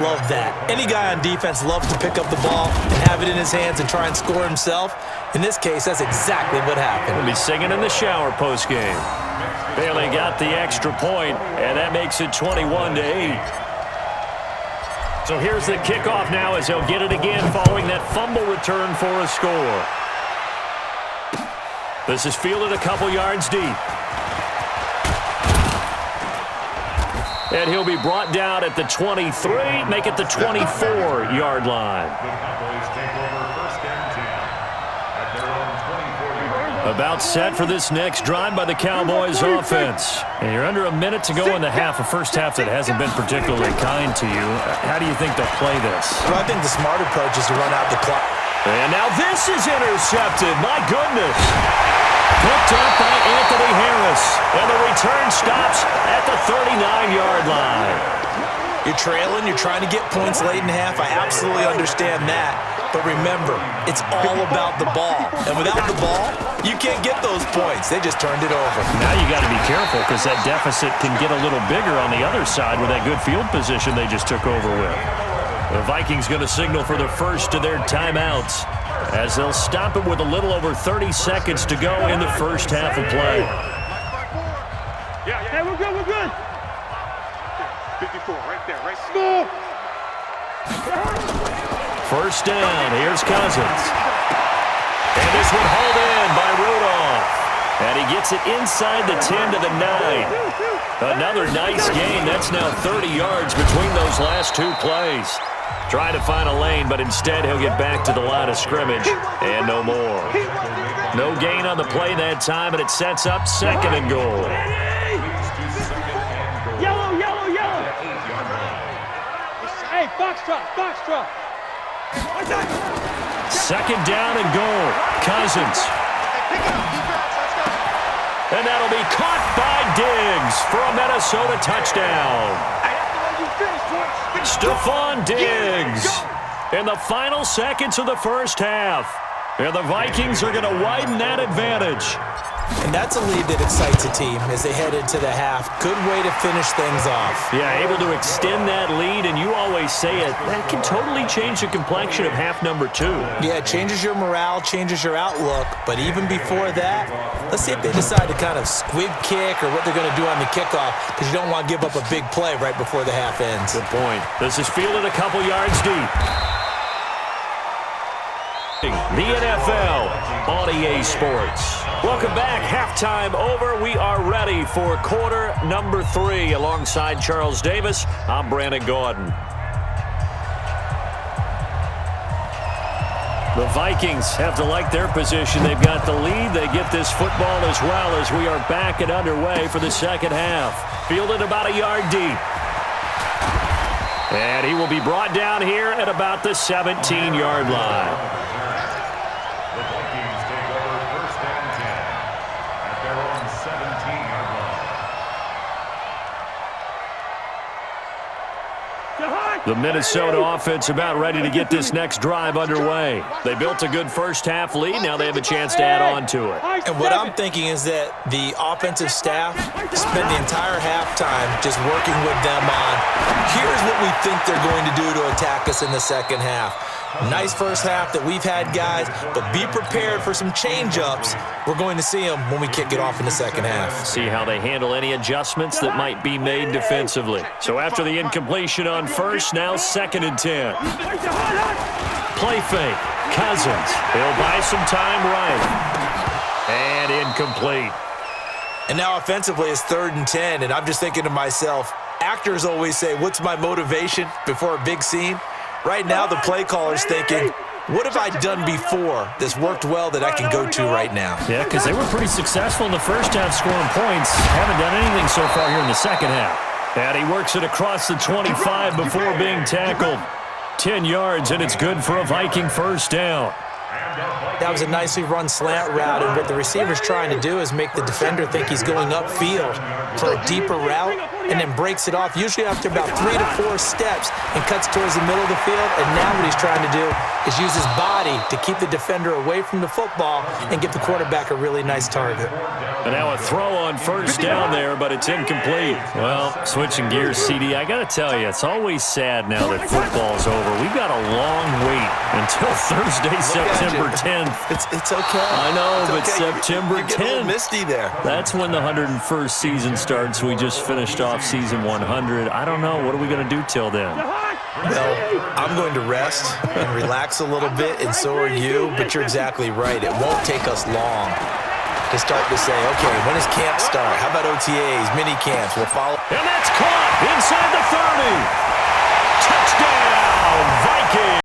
Love that. Any guy on defense loves to pick up the ball and have it in his hands and try and score himself. In this case, that's exactly what happened. We'll be singing in the shower postgame. Bailey got the extra point, and that makes it 21-8. So here's the kickoff now as he'll get it again following that fumble return for a score. This is fielded a couple yards deep. And he'll be brought down at the 23, make it the 24-yard line. About set for this next drive by the Cowboys offense. And you're under a minute to go in the half, a first half that hasn't been particularly kind to you. How do you think they'll play this? Well, I think the smart approach is to run out the clock. And now this is intercepted. My goodness. Picked up by Anthony Harris. And the return stops at the 39-yard line. You're trailing. You're trying to get points late in half. I absolutely understand that. But remember, it's all about the ball. And without the ball, you can't get those points. They just turned it over. Now you got to be careful because that deficit can get a little bigger on the other side with that good field position they just took over with. The Vikings going to signal for the first of their timeouts as they'll stop it with a little over 30 seconds to go in the first half of play. Yeah, we're good, we're good. 54, right there, right there. First down, here's Cousins. And this one hauled in by Rudolph. And he gets it inside the 10 to the 9. Another nice gain. That's now 30 yards between those last two plays. Trying to find a lane, but instead he'll get back to the line of scrimmage and no more. No gain on the play that time, and it sets up second and goal. Yellow, yellow, yellow. Hey, foxtrot. Second down and goal. Cousins. And that'll be caught by Diggs for a Minnesota touchdown. Stephon Diggs in the final seconds of the first half. And the Vikings are going to widen that advantage. And that's a lead that excites a team as they head into the half. Good way to finish things off. Yeah, able to extend that lead, and you always say it, that can totally change the complexion of half number 2. Yeah, it changes your morale, changes your outlook. But even before that, let's see if they decide to kind of squib kick or what they're going to do on the kickoff, because you don't want to give up a big play right before the half ends. Good point. This is fielded a couple yards deep. The NFL on EA Sports. Welcome back. Halftime over. We are ready for quarter number 3. Alongside Charles Davis, I'm Brandon Gordon. The Vikings have to like their position. They've got the lead. They get this football as well as we are back and underway for the second half. Fielded about a yard deep. And he will be brought down here at about the 17-yard line. The Minnesota offense about ready to get this next drive underway. They built a good first half lead. Now they have a chance to add on to it. And what I'm thinking is that the offensive staff spent the entire halftime just working with them on, here's what we think they're going to do to attack us in the second half. Nice first half that we've had, guys, but be prepared for some change-ups. We're going to see them when we kick it off in the second half. See how they handle any adjustments that might be made defensively. So after the incompletion on first, now second and 10. Play fake. Cousins. He'll buy some time right. And incomplete. And now offensively it's third and 10, and I'm just thinking to myself, actors always say, what's my motivation before a big scene? Right now, the play caller's thinking, what have I done before that's worked well that I can go to right now? Yeah, because they were pretty successful in the first half scoring points. Haven't done anything so far here in the second half. And he works it across the 25 before being tackled. 10 yards, and it's good for a Viking first down. That was a nicely run slant route, and what the receiver's trying to do is make the defender think he's going upfield for a deeper route, and then breaks it off, usually after about 3 to 4 steps, and cuts towards the middle of the field. And now what he's trying to do is use his body to keep the defender away from the football and give the quarterback a really nice target. And now a throw on first down there, but it's incomplete. Well, switching gears, CD, I got to tell you, it's always sad now that football's over. We've got a long wait until Thursday, September 10th. It's okay. I know, it's but okay. September You're getting a 10th. little misty there. That's when the 101st season starts. We just finished off season 100. I don't know. What are we going to do till then? Well, I'm going to rest and relax a little bit, and so are you, but you're exactly right. It won't take us long to start to say, okay, when does camp start? How about OTAs, mini camps? We'll follow. And that's caught inside the 30. Touchdown,